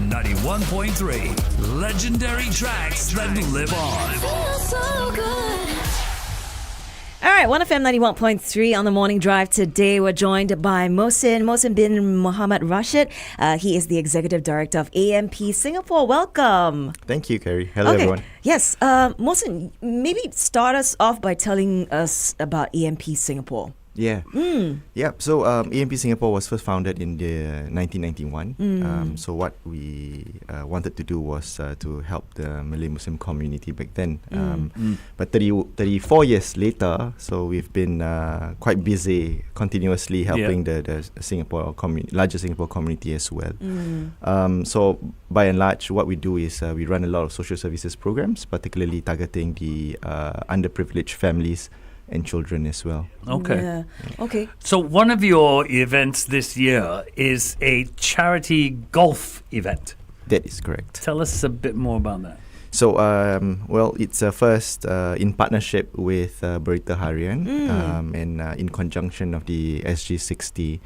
FM 91.3. Legendary tracks that live on. So good. All right, 1FM 91.3 on the morning drive. Today we're joined by Mohksin bin Mohammed Rashid. He is the Executive Director of AMP Singapore. Welcome. Thank you, Carrie. Hello, everyone. Yes, Mohksin, maybe start us off by telling us about AMP Singapore. Yeah. So AMP Singapore was first founded in the 1991. So what we wanted to do was to help the Malay Muslim community back then. But 34 years later, so we've been quite busy continuously helping the Singapore larger Singapore community as well. So by and large, what we do is we run a lot of social services programs, particularly targeting the underprivileged families and children as well. Okay. Yeah. Okay. So one of your events this year is a charity golf event. That is correct. Tell us a bit more about that. So, it's a first in partnership with Berita Harian and in conjunction of the SG60.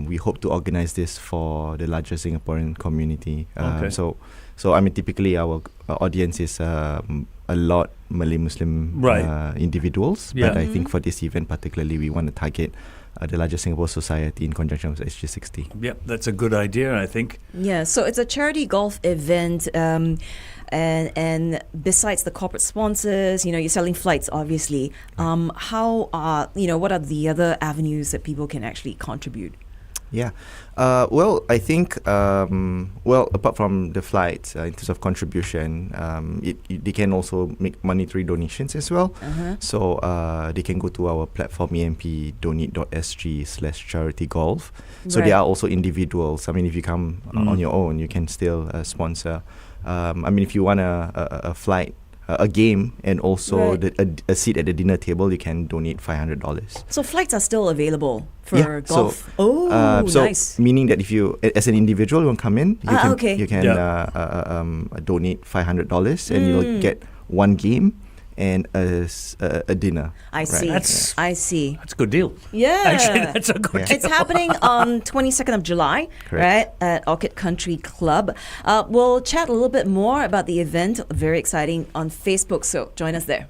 We hope to organize this for the larger Singaporean community. Okay. So I mean, typically our audience is a lot Malay Muslim individuals, but I think for this event particularly, we want to target the larger Singapore society in conjunction with SG60. Yep, that's a good idea, I think. Yeah, so it's a charity golf event, and besides the corporate sponsors, you're selling flights, obviously. What are the other avenues that people can actually contribute? Yeah. I think, apart from the flights, in terms of contribution, they can also make monetary donations as well. So they can go to our platform, ampdonate.sg/charitygolf. So they are also individuals. I mean, if you come on your own, you can still sponsor. If you want a flight, a game, and also a seat at the dinner table, you can donate $500. So flights are still available for golf. So Nice. Meaning that if you, as an individual, you want to come in, you can donate $500, and you'll get one game and a dinner. I see. I see. That's a good deal. Yeah. Actually, that's a good deal. It's happening on 22nd of July, right, at Orchid Country Club. We'll chat a little bit more about the event. Very exciting on Facebook, so join us there.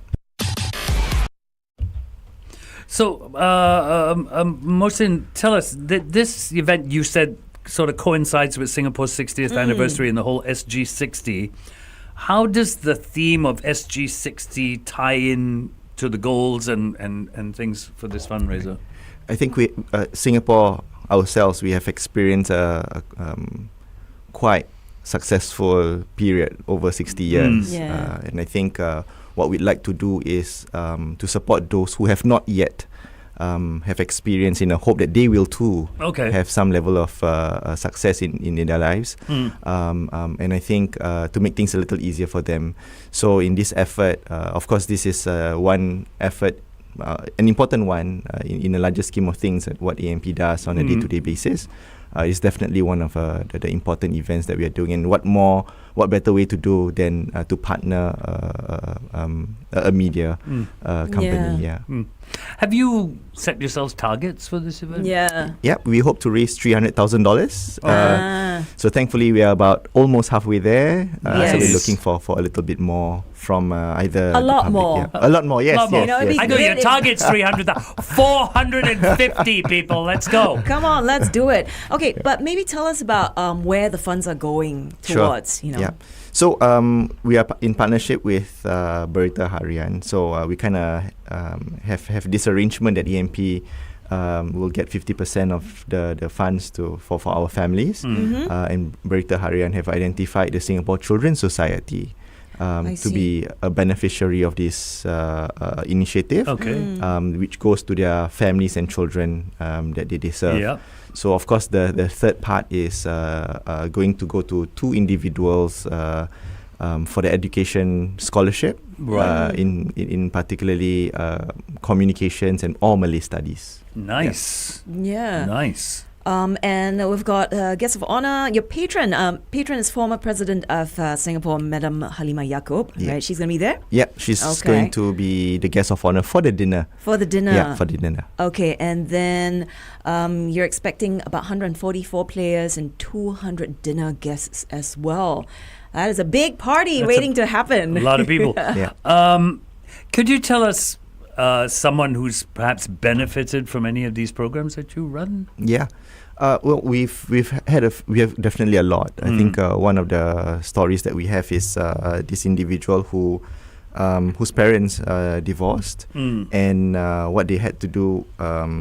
So, Mohksin, tell us, this event you said sort of coincides with Singapore's 60th anniversary and the whole SG60. How does the theme of SG60 tie in to the goals and things for this fundraiser? I think Singapore ourselves, we have experienced a quite successful period over 60 years. And I think what we'd like to do is to support those who have not yet have experience, in a hope that they will too have some level of success in their lives. And I think to make things a little easier for them. So in this effort, of course, this is one effort, an important one in the larger scheme of things, what AMP does on a day-to-day basis. It's definitely one of the important events that we are doing. And what better way to do than to partner a media company. Have you set yourselves targets for this event? Yeah, we hope to raise $300,000. So thankfully we are about almost halfway there. So we're looking for a little bit more from either a lot more. A lot more, yes. I know your target's 300,000. 450 people, let's go. Come on, let's do it. Okay, but maybe tell us about where the funds are going towards. Yeah. So we are in partnership with Berita Harian. So we kind of have this arrangement that EMP will get 50% of the funds for our families. And Berita Harian have identified the Singapore Children's Society to be a beneficiary of this initiative, which goes to their families and children that they serve. So of course the third part is going to go to two individuals for the education scholarship, in particularly communications and all Malay studies. Nice. Yeah. Nice. And we've got guest of honor, your patron. Patron is former president of Singapore, Madam Halimah Yacob. Yeah. Right, she's going to be there Yeah, she's Okay. going to be the guest of honor for the dinner. for the dinner. Yeah, for the dinner. Okay, and then you're expecting about 144 players and 200 dinner guests as well. That is a big party That's waiting to happen. A lot of people. Yeah. Could you tell us someone who's perhaps benefited from any of these programs that you run? Yeah. Well, we have definitely a lot. I think one of the stories that we have is this individual whose parents divorced, and what they had to do,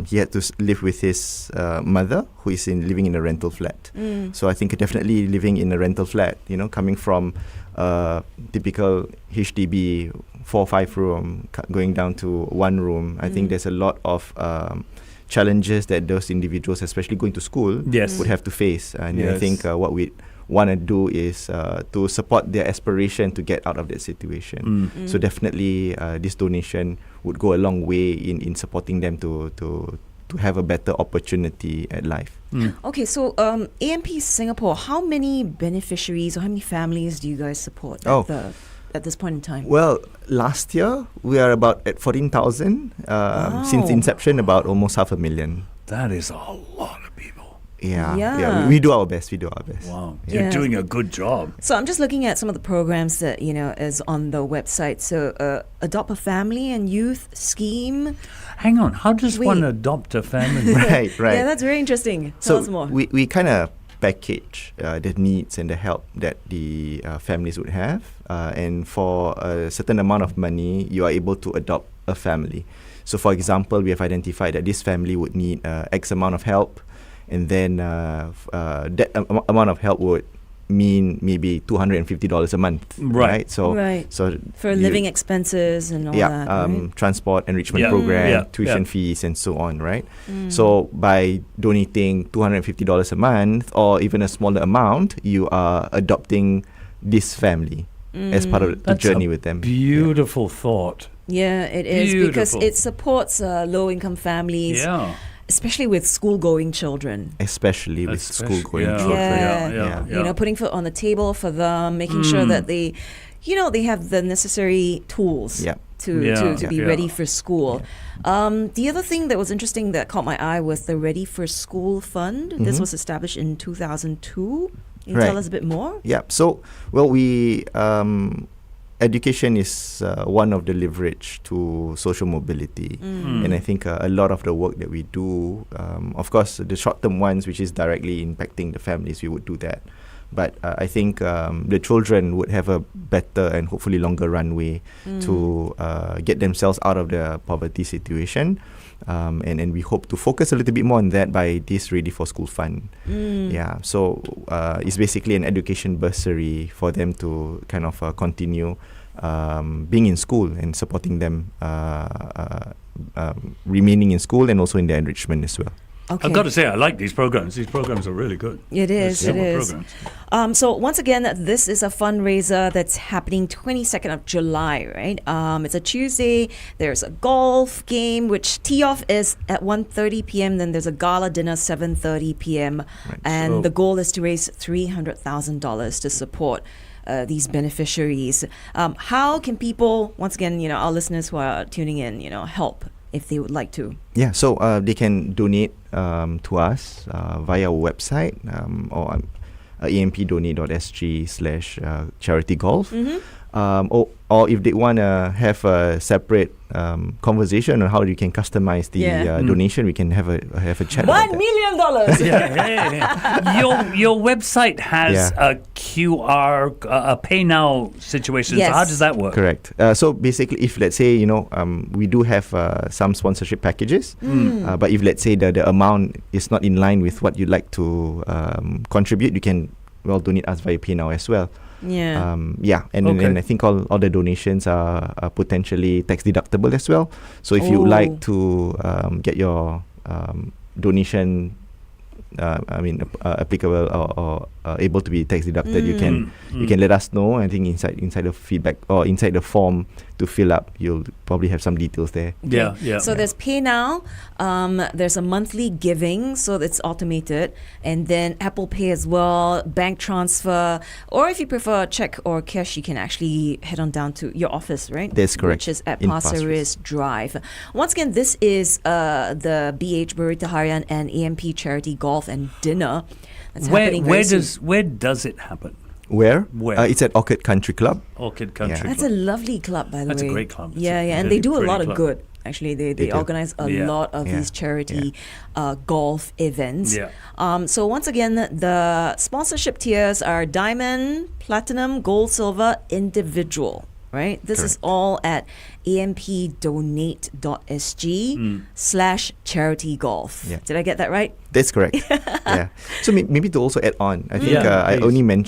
he had to live with his mother, who is living in a rental flat. So I think definitely living in a rental flat, coming from typical HDB 4-5 room, going down to 1 room. I think there's a lot of challenges that those individuals, especially going to school, Yes. would have to face. And I Yes. think what we want to do is to support their aspiration to get out of that situation. So definitely this donation would go a long way in supporting them to have a better opportunity at life. Okay, so AMP Singapore, how many beneficiaries or how many families do you guys support Oh. at this point in time? Well, last year we are about at 14,000. Since Wow. inception, about almost 500,000. That is a lot of people. Yeah. We do our best. Wow. Yeah. You're doing a good job. So I'm just looking at some of the programs that is on the website. So Adopt a Family and Youth Scheme. Hang on. How does Wait. one adopt a family? Right. Yeah, that's very interesting. Tell us more. we kind of package the needs and the help that the families would have, and for a certain amount of money, you are able to adopt a family. So, for example, we have identified that this family would need X amount of help, and then that amount of help would mean maybe $250 a month, Right. So, Right. so For you- living expenses and all that. Right? transport enrichment Yeah. program, Yeah. tuition Yeah. fees, and so on, right? So by donating $250 a month or even a smaller amount, you are adopting this family as part of the That's journey a with them. Beautiful thought. Yeah, it is because Beautiful. it supports low-income families, Yeah. especially with school-going children. Especially with Especially- school-going yeah. children. Yeah. You know, putting food on the table for them, making sure that they have the necessary tools Yeah. to Yeah. be Yeah. ready for school. The other thing that was interesting that caught my eye was the Ready for School Fund. This was established in 2002. Can you tell Right. us a bit more? Yeah. So, well, we education is one of the leverage to social mobility, and I think a lot of the work that we do, of course, the short-term ones, which is directly impacting the families, we would do that. But I think the children would have a better and hopefully longer runway to get themselves out of the poverty situation. And we hope to focus a little bit more on that by this Ready for School Fund. Yeah, so it's basically an education bursary for them to kind of continue being in school and supporting them remaining in school and also in their enrichment as well. Okay. I've got to say, I like these programs. These programs are really good. It is, There's it several is. programs. So once again, this is a fundraiser that's happening 22nd of July, right? It's a Tuesday. There's a golf game, which tee-off is at 1:30 p.m. Then there's a gala dinner 7:30 p.m. And So- the goal is to raise $300,000 to support these beneficiaries. How can people, once again, our listeners who are tuning in, help if they would like to? Yeah, so they can donate to us via our website or ampdonate.sg/charitygolf. Or if they want to have a separate conversation on how you can customize the donation, we can have a chat about $1 that. million! Your website has Yeah. a QR, a pay now situation. Yes. So how does that work? Correct. So basically, if let's say we do have some sponsorship packages, but if let's say the amount is not in line with what you'd like to contribute, you can donate us via PayNow as well. Yeah. And Okay. I think all the donations are potentially tax deductible as well. So if you would like to get your donation applicable or able to be tax deducted, you can let us know. I think inside the feedback or inside the form to fill up, you'll probably have some details there. Yeah. So there's Pay Now, there's a monthly giving, so it's automated, and then Apple Pay as well, bank transfer, or if you prefer check or cash, you can actually head on down to your office, right? That's correct. Which is at In Pasir Ris Drive. Once again, this is the BH Burita Harian and AMP Charity Golf and Dinner. That's happening very soon. Where does it happen? Where? Where? It's at Orchid Country Club. Orchid Country Club. That's a lovely club, by the way. That's a great club. Yeah, It's a and really they do a pretty lot of club. good. Actually, they do. organize a lot of these charity golf events. Yeah. So once again, the sponsorship tiers are diamond, platinum, gold, silver, individual. Right? This is all at ampdonate.sg/charity golf. Yeah. Did I get that right? That's correct. Yeah. So maybe to also add on, I think Yeah,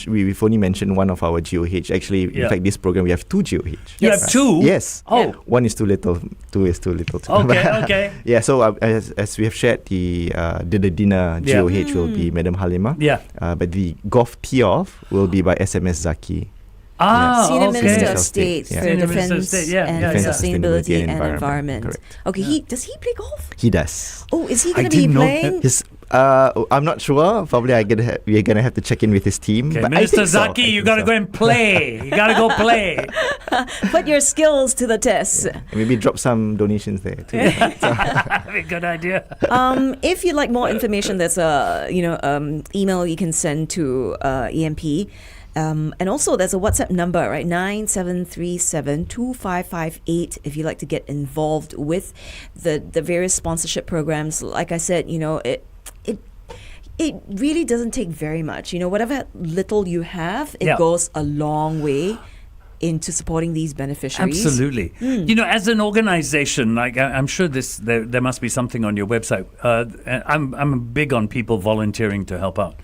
we've only mentioned one of our GOH. Actually, in fact, this program we have 2 GOH. You have 2? Yes. Oh. One is too little. 2 is too little. Okay. Yeah. So as we have shared, the dinner GOH will be Madam Halima. Yeah. But the golf tee-off will be by SMS Zaki. Senior okay. Minister of State Yeah. for Senior Minister of Defence State, and yeah. Sustainability and Environment. Correct. Okay, does he play golf? He does. Oh, is he I going to be didn't know playing? I'm not sure. Probably we're gonna have to check in with his team. Okay, But Minister I think Zaki, you got to go and play. You got to go play. Put your skills to the test. Maybe drop some donations there too. That'd be a good idea. If you'd like more information, there's a email you can send to EMP. And also there's a WhatsApp number, right? 9737-2558 if you'd like to get involved with the various sponsorship programs. Like I said, it really doesn't take very much. Whatever little you have, it goes a long way into supporting these beneficiaries. Absolutely. As an organization, like I'm sure there must be something on your website. I'm big on people volunteering to help out.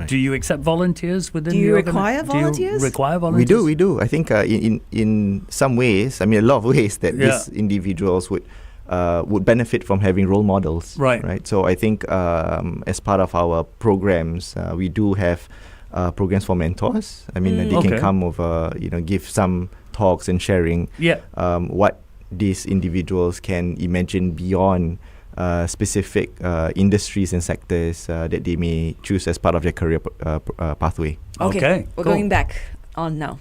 Do you accept volunteers within Do you the require volunteers? Do you require volunteers? We do. I think in some ways, a lot of ways that these individuals would benefit from having role models. Right. So I think as part of our programs, we do have programs for mentors. I mean, they can come over, give some talks and sharing what these individuals can imagine beyond specific industries and sectors that they may choose as part of their career pathway. Okay. We're going back on now.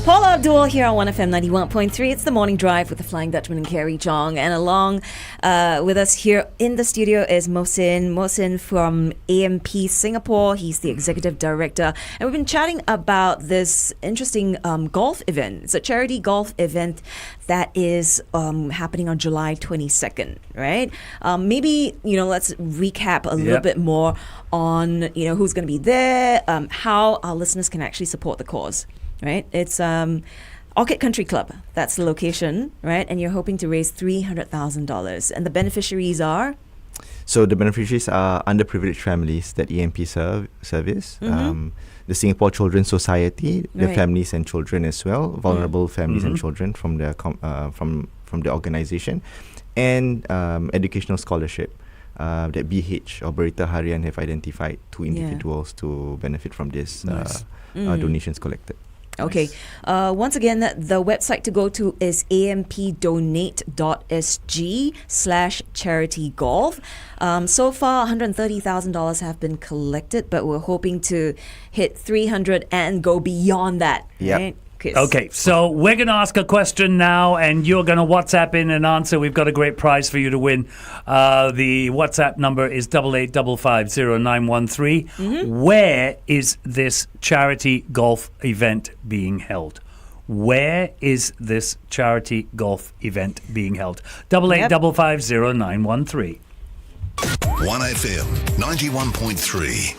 Paula Abdul here on 1FM 91.3. It's the Morning Drive with the Flying Dutchman and Carrie Chong. And along with us here in the studio is Mohksin from AMP Singapore. He's the Executive Director. And we've been chatting about this interesting golf event. It's a charity golf event that is happening on July 22nd, right? Maybe, let's recap a little bit more on, who's going to be there, how our listeners can actually support the cause. Right, it's Orchid Country Club. That's the location, right? And you're hoping to raise $300,000, and the beneficiaries are. So the beneficiaries are underprivileged families that EMP service. The Singapore Children's Society, the families and children as well, vulnerable families and children from the from the organisation, and educational scholarship. That BH or Burita Harian have identified 2 individuals to benefit from this donations collected. Okay. Once again, the website to go to is ampdonate.sg/charity golf. So far, $130,000 have been collected, but we're hoping to hit 300 and go beyond that. Right? Okay, so we're going to ask a question now, and you're going to WhatsApp in an answer. We've got a great prize for you to win. The WhatsApp number is 88550913. Where is this charity golf event being held? Where is this charity golf event being held? 88550913. 1FM 91.3.